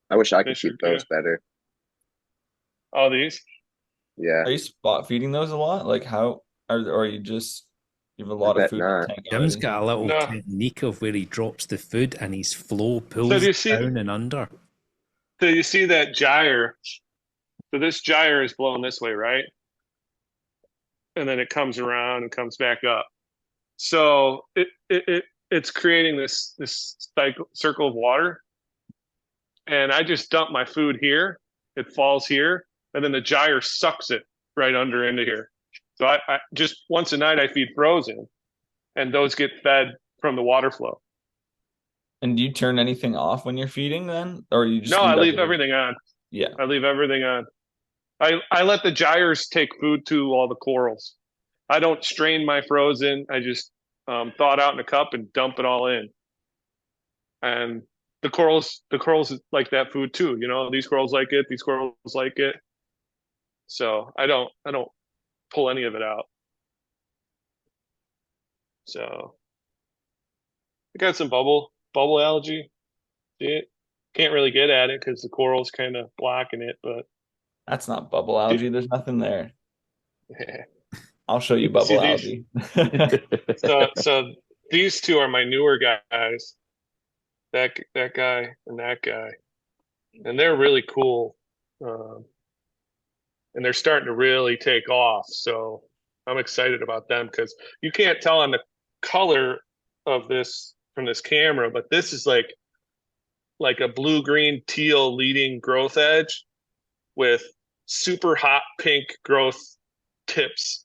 I wish I They could sure keep those do. better. Oh, these? Yeah. Are you spot feeding those a lot? Like how or you have a lot of bet food in the not. tank Jim's already? got a little No. technique of where he drops the food and his flow So pulls do you it see? down and under. So you see that gyre? So this gyre is blowing this way, right? And then it comes around and comes back up. So it's creating this circle of water. And I just dump my food here. It falls here, and then the gyre sucks it right under into here. So I just once a night I feed frozen, and those get fed from the water flow. And do you turn anything off when you're feeding then? Or you just No, I leave everything on. Yeah. I leave everything on. I let the gyres take food to all the corals. I don't strain my frozen. I just thaw it out in a cup and dump it all in. And the corals like that food too. You know, these corals like it. These corals like it. So I don't pull any of it out. So I got some bubble algae. See it? Can't really get at it because the coral's kind of blocking it. But That's not bubble algae. There's nothing there. yeah. I'll show you bubble See, algae. So these two are my newer guys. That guy and that guy, and they're really cool. And they're starting to really take off. So I'm excited about them because you can't tell on the color of this from this camera, but this is like a blue green teal leading growth edge with super hot pink growth tips.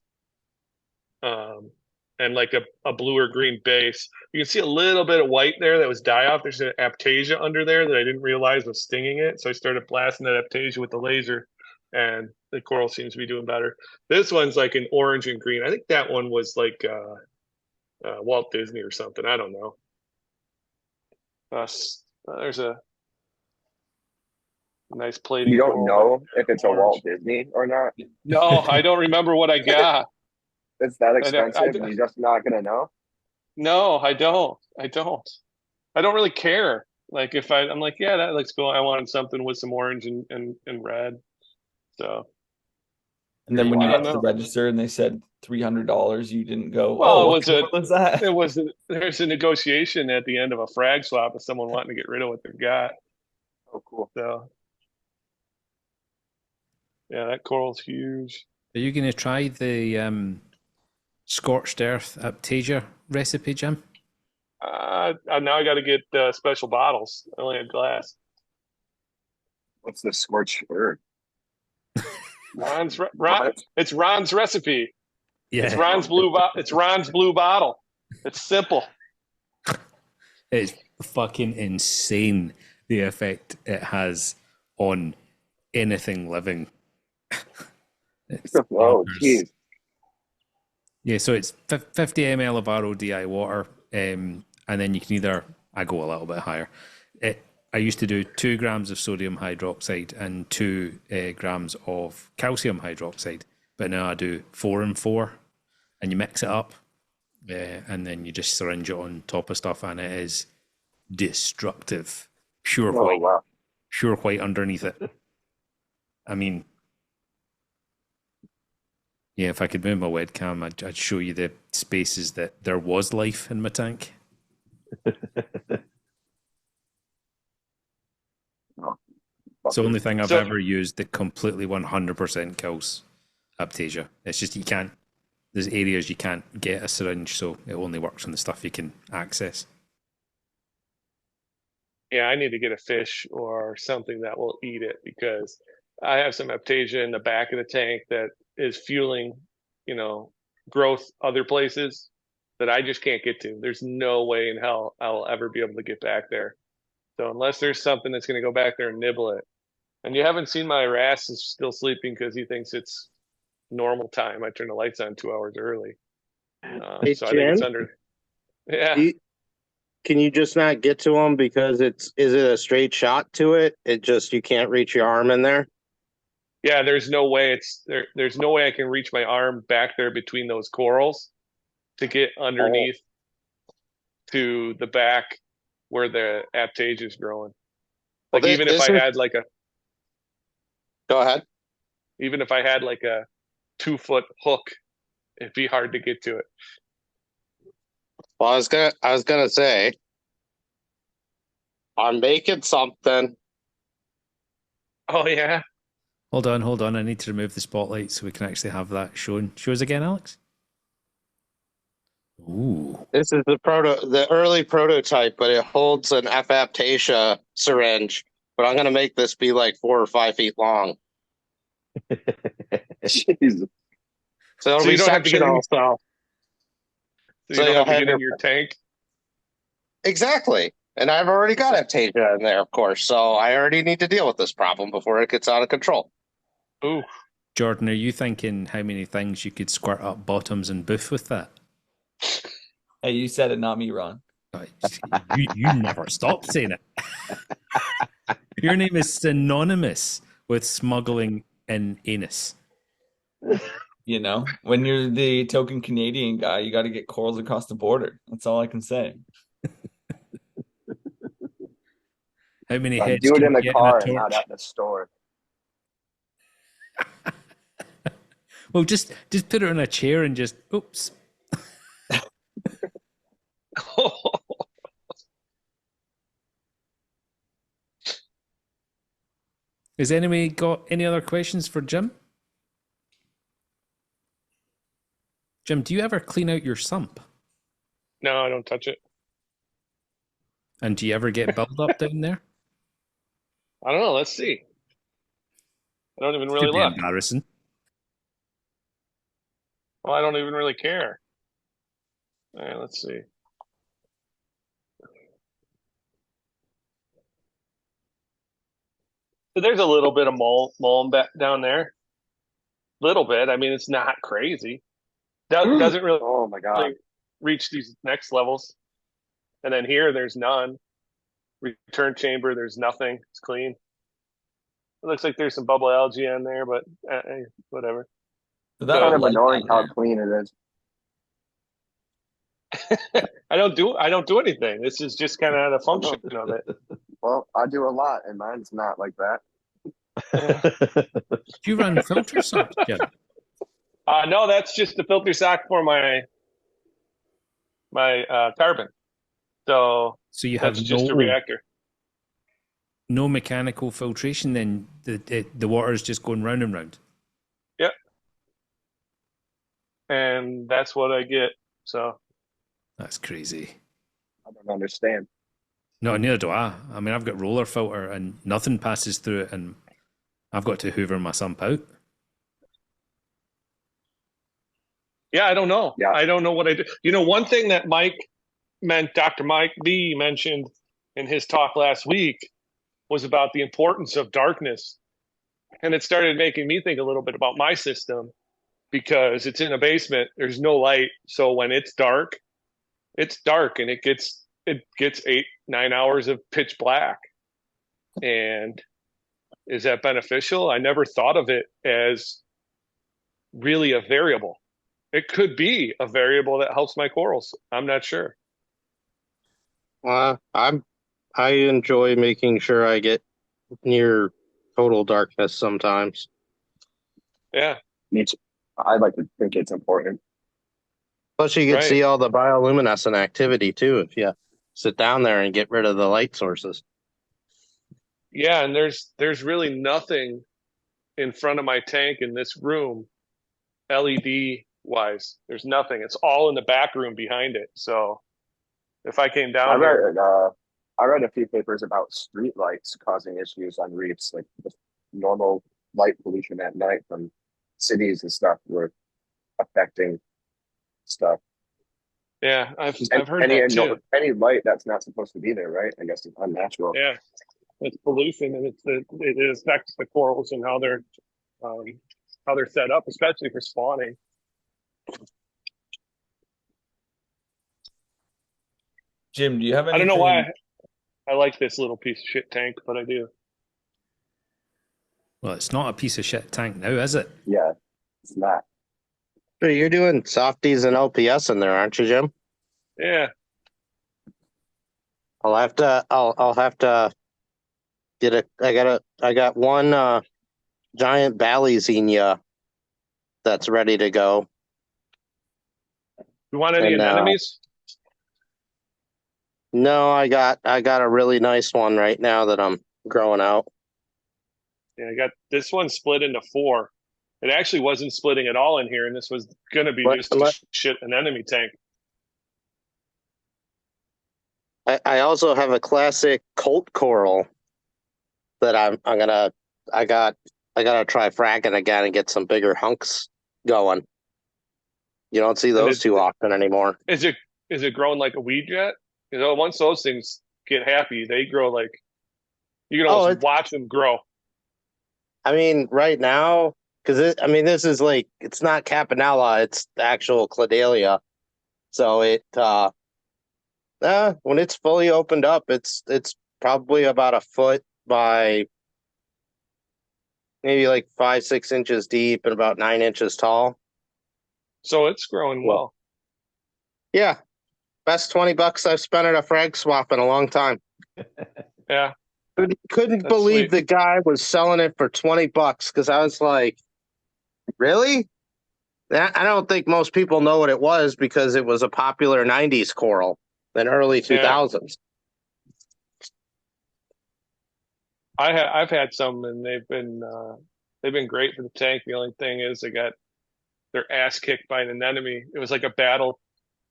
And like a blue or green base. You can see a little bit of white there that was die-off. There's an aptasia under there that I didn't realize was stinging it. So I started blasting that aptasia with the laser, and the coral seems to be doing better. This one's like an orange and green. I think that one was like Walt Disney or something. I don't know. There's a nice plating. You don't coral. know if it's a Orange. Walt Disney or not? No, I don't remember what I got. It's that I don't- expensive and you're just not going to know? No, I don't. I don't really care. Like if I'm like, yeah, that looks cool. I wanted something with some orange and red. So And then when you I got don't to the know. register and they said $300, you didn't go, Well, oh, it what was color was that? there's a negotiation at the end of a frag swap with someone wanting to get rid of what they've got. Oh, cool. So yeah, that coral's huge. Are you going to try the scorched earth Aptasia recipe, Jim? Now I got to get special bottles. I only have glass. What's the scorched earth? Ron, What? it's Ron's recipe. Yeah, It's Ron's blue bottle. It's simple. it's fucking insane the effect it has on anything living. It's Oh, bonkers. geez. Yeah, so it's 50 ml of RODI water, and then you can I go a little bit higher. I used to do 2 grams of sodium hydroxide and 2 grams of calcium hydroxide, but now I do 4 and 4, and you mix it up, and then you just syringe it on top of stuff, and it is destructive. Pure Oh, white, wow. pure white underneath it. I mean, yeah, if I could move my webcam, I'd show you the spaces that there was life in my tank. It's the only thing I've So- ever used that completely 100% kills Aptasia. It's just you can't, there's areas you can't get a syringe, so it only works on the stuff you can access. Yeah, I need to get a fish or something that will eat it because I have some Aptasia in the back of the tank that is fueling, growth other places that I just can't get to. There's no way in hell I'll ever be able to get back there. So unless there's something that's going to go back there and nibble it. And you haven't seen my RAS is still sleeping because he thinks it's normal time. I turn the lights on 2 hours early. Hey, So I think it's Jim? under. Yeah. Can you just not get to them because is it a straight shot to it? You can't reach your arm in there. Yeah, there's no way there's no way I can reach my arm back there between those corals to get underneath to the back where the Aptasia is growing. Like Well, even if I had like Go ahead. even if I had like a 2-foot hook, it'd be hard to get to it. Well, I was gonna say, I'm making something. Oh yeah. Hold on. I need to remove the spotlight so we can actually have that shown. Show us again, Alex. Ooh. This is the early prototype, but it holds an Aptasia syringe. But I'm gonna make this be like 4 or 5 feet long, Jeez. so it'll So be you don't have to get sectional. in- So So So you don't you'll have to have get in your- your tank. exactly, and I've already got Aptasia in there, of course. So I already need to deal with this problem before it gets out of control. Ooh. Jordan, are you thinking how many things you could squirt up bottoms and boof with that? Hey, you said it, not me, Ron. Oh, you never stop saying it. Your name is synonymous with smuggling in anus. You know, when you're the token Canadian guy, you got to get corals across the border. That's all I can say. How many I heads do it can in you the get car in and a not torch? at the store. Well, just put it in a chair and just oops. Has anybody got any other questions for Jim? Jim, do you ever clean out your sump? No, I don't touch it. And do you ever get buildup down there? I don't know. Let's see. I don't even really Could be look. embarrassing. Well, I don't even really care. All right, let's see. So there's a little bit of mold down there. Little bit. I mean, it's not crazy. Doesn't really Oh my God. reach these next levels. And then here, there's none. Return chamber, there's nothing. It's clean. It looks like there's some bubble algae in there, but whatever. So Kind that Kind of light annoying down how there. clean it is. I don't do anything. This is just kind of the function of it. Well, I do a lot, and mine's not like that. Do you run filter socks, Jim? No, that's just the filter sock for my carbon. So you have that's just a reactor. No mechanical filtration, then the water is just going round and round. Yep. And that's what I get. So That's crazy. I don't understand. No, neither do I. I mean, I've got roller filter and nothing passes through it, and I've got to hoover my sump out. yeah, I don't know. Yeah. I don't know what I do. One thing that Dr. Mike B mentioned in his talk last week was about the importance of darkness. And it started making me think a little bit about my system because it's in a basement. There's no light. So when it's dark and it gets 8-9 hours of pitch black. And is that beneficial? I never thought of it as really a variable. It could be a variable that helps my corals. I'm not sure. I enjoy making sure I get near total darkness sometimes. Yeah. Me too. I like to think it's important. Plus, you can Right. see all the bioluminescent activity too if you sit down there and get rid of the light sources. Yeah, and there's really nothing in front of my tank in this room, LED wise. There's nothing. It's all in the back room behind it. So if I came down here, I read a few papers about street lights causing issues on reefs, like the normal light pollution at night from cities and stuff were affecting stuff. yeah, I've heard that too. Any light that's not supposed to be there, right? I guess it's unnatural. Yeah, it's pollution, and it affects the corals and how they're set up, especially for spawning. Jim, do you have I anything? don't know why I like this little piece of shit tank, but I do. Well, it's not a piece of shit tank now, is it? Yeah, it's not. So you're doing softies and LPS in there, aren't you, Jim? Yeah, I'll have to get it. I got one giant Ballysenia that's ready to go. you want any And, anemones? No, I got a really nice one right now that I'm growing out. Yeah, I got this one split into 4. It actually wasn't splitting at all in here, and this was going to be What- just a shit an enemy tank. I also have a classic Colt coral that I gotta try fragging again and get some bigger hunks going. You don't see those too often anymore. Is it growing like a weed yet? Once those things get happy, they grow like you can almost watch them grow. I mean, right now because I mean, this is like, it's not Campanella, it's the actual Cladelia. So when it's fully opened up, it's probably about a foot by maybe like 5-6 inches deep and about 9 inches tall. So it's growing well. Yeah, best $20 I've spent at a frag swap in a long time. Yeah. Couldn't That's believe sweet. the guy was selling it for $20 because I was like, really? I don't think most people know what it was because it was a popular 90s coral in early 2000s. I've had some, and they've been great for the tank. The only thing is they got their ass kicked by an anemone. It was like a battle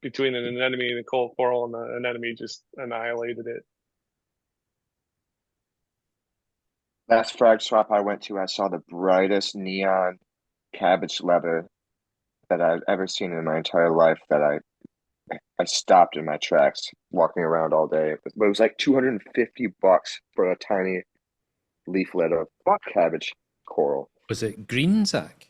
between an anemone and a cold coral, and the anemone just annihilated it. Last frag swap I went to, I saw the brightest neon cabbage leather that I've ever seen in my entire life. That I stopped in my tracks, walking around all day. But it was like $250 for a tiny leaflet of cabbage coral. Was it green, Zach?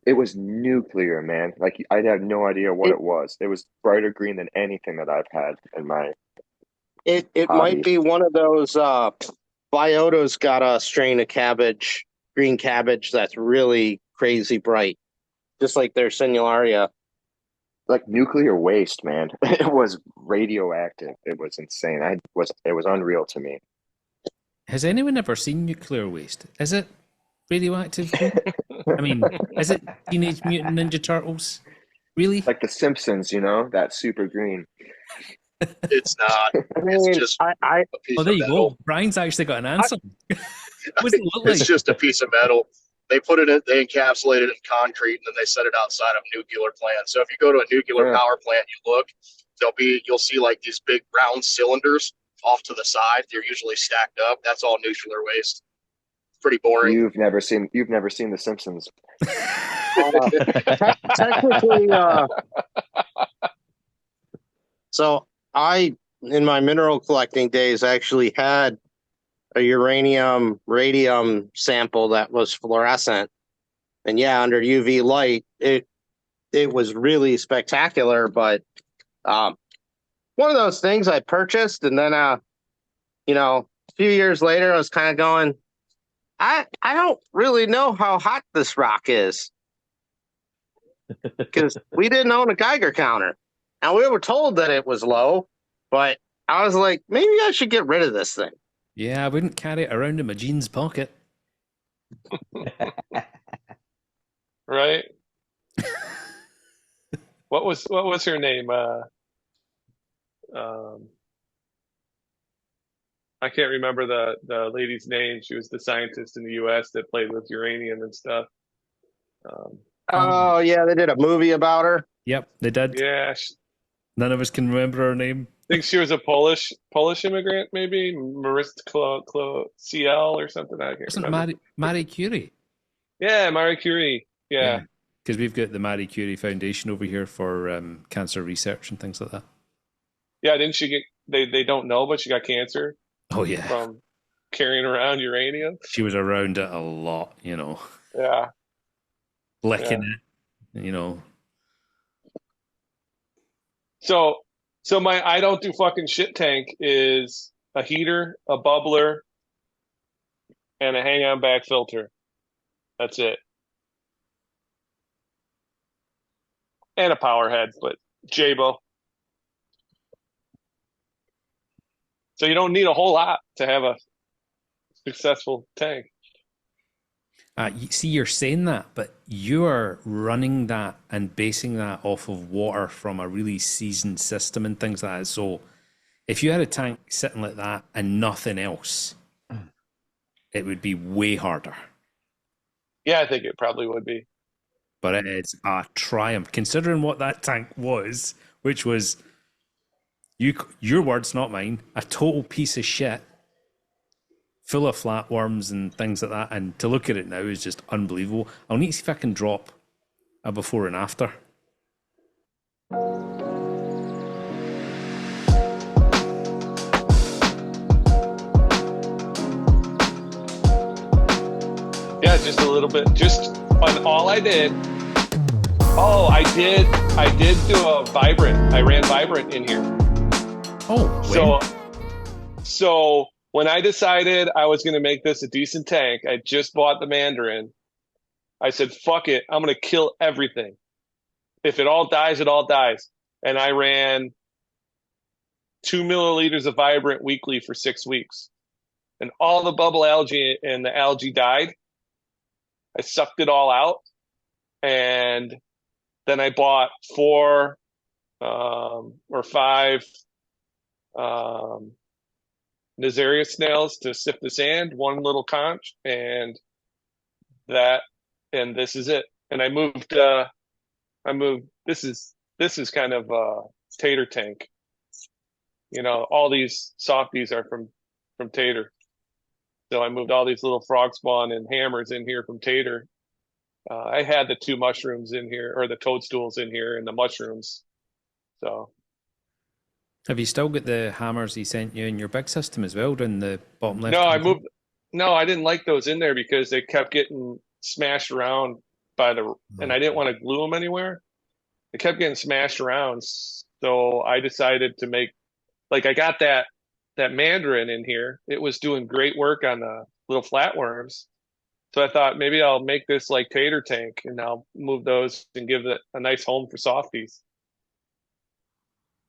It was nuclear, man. Like I had no idea what it was. It was brighter green than anything that I've had in my. It hobby. might be one of those. Biota's got a strain of cabbage, green cabbage, that's really crazy bright, just like their Sinularia. Like nuclear waste, man. It was radioactive. It was insane. It was unreal to me. Has anyone ever seen nuclear waste? Is it radioactive? I mean, is it Teenage Mutant Ninja Turtles? Really? Like the Simpsons, you know, that super green. It's not. I mean, It's just a piece Oh, there of you metal. go. Brian's actually got an answer. What does it look like? It's just a piece of metal. They put it in, they encapsulate it in concrete, and then they set it outside of nuclear plants. So if you go to a nuclear power plant, you look, you'll see like these big round cylinders off to the side. They're usually stacked up. That's all nuclear waste. Pretty boring. You've never seen The Simpsons. Technically, so I, in my mineral collecting days, actually had a uranium radium sample that was fluorescent, and yeah, under UV light, it was really spectacular. But one of those things I purchased, and then a few years later, I was kind of going, I don't really know how hot this rock is, because we didn't own a Geiger counter, and we were told that it was low, but I was like, maybe I should get rid of this thing. Yeah, I wouldn't carry it around in my jeans pocket. Right? What was her name? I can't remember the lady's name. She was the scientist in the U.S. that played with uranium and stuff. Oh yeah, they did a movie about her. Yep, they did. Yeah, None of us can remember her name. I think she was a Polish immigrant, maybe Maristka CL or something. I can't Wasn't remember. Marie Curie? Yeah, Marie Curie. Yeah. Because we've got the Marie Curie Foundation over here for cancer research and things like that. Yeah, didn't she get? They don't know, but she got cancer Oh yeah, from carrying around uranium. she was around it a lot. Yeah. Licking it. So my I don't do fucking shit tank is a heater, a bubbler, and a hang on back filter. That's it. And a power head, but Jabo. So you don't need a whole lot to have a successful tank. See, you're saying that, but you are running that and basing that off of water from a really seasoned system and things like that. So if you had a tank sitting like that and nothing else, it would be way harder. Yeah, I think it probably would be. But it's a triumph, considering what that tank was, which was, your words, not mine, a total piece of shit, full of flatworms and things like that. And to look at it now is just unbelievable. I'll need to see if I can drop a before and after. Yeah, just a little bit. Just And all I did, I did do a vibrant. I ran vibrant in here. Oh, So when I decided I was going to make this a decent tank, I just bought the Mandarin. I said, fuck it. I'm going to kill everything. If it all dies, it all dies. And I ran 2 milliliters of vibrant weekly for 6 weeks. And all the bubble algae and the algae died. I sucked it all out. And then I bought 4 or 5 Nazarius snails to sift the sand, 1 little conch, and this is it. And I moved this is kind of a tater tank. You know, all these softies are from tater. So I moved all these little frog spawn and hammers in here from tater. I had the 2 mushrooms in here, or the toadstools in here, and the mushrooms. So have you still got the hammers he sent you in your big system as well down the bottom left? No, I didn't like those in there because they kept getting smashed around and I didn't want to glue them anywhere. They kept getting smashed around. So I decided to make, like, I got that Mandarin in here. It was doing great work on the little flatworms. So I thought maybe I'll make this like tater tank and I'll move those and give it a nice home for softies.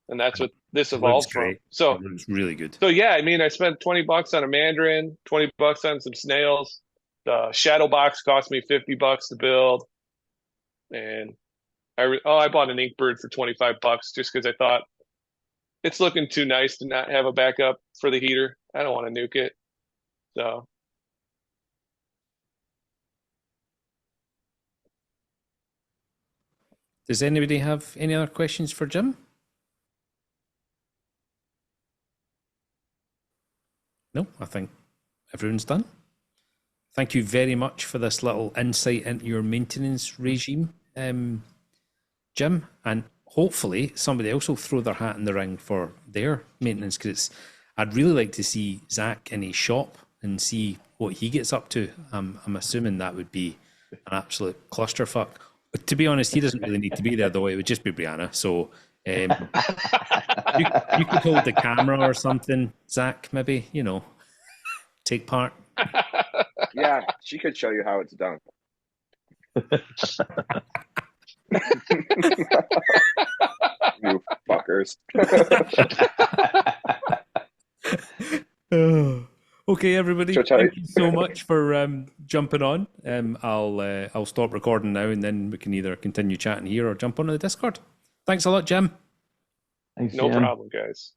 And that's what this evolved from. So it's really good. So yeah, I mean, I spent $20 on a Mandarin, $20 on some snails. The shadow box cost me $50 to build, and I bought an Inkbird for $25 just because I thought it's looking too nice to not have a backup for the heater. I don't want to nuke it, so. Does anybody have any other questions for Jim? No, I think everyone's done. Thank you very much for this little insight into your maintenance regime, Jim. And hopefully somebody else will throw their hat in the ring for their maintenance, because I'd really like to see Zach in his shop and see what he gets up to. I'm assuming that would be an absolute clusterfuck. To be honest, he doesn't really need to be there, though. It would just be Brianna. So you could hold the camera or something, Zach, maybe, take part. Yeah, she could show you how it's done. You fuckers. Okay, everybody. Thank you so much for jumping on. I'll stop recording now, and then we can either continue chatting here or jump onto the Discord. Thanks a lot, Jim. Thanks, No Jim. problem, guys.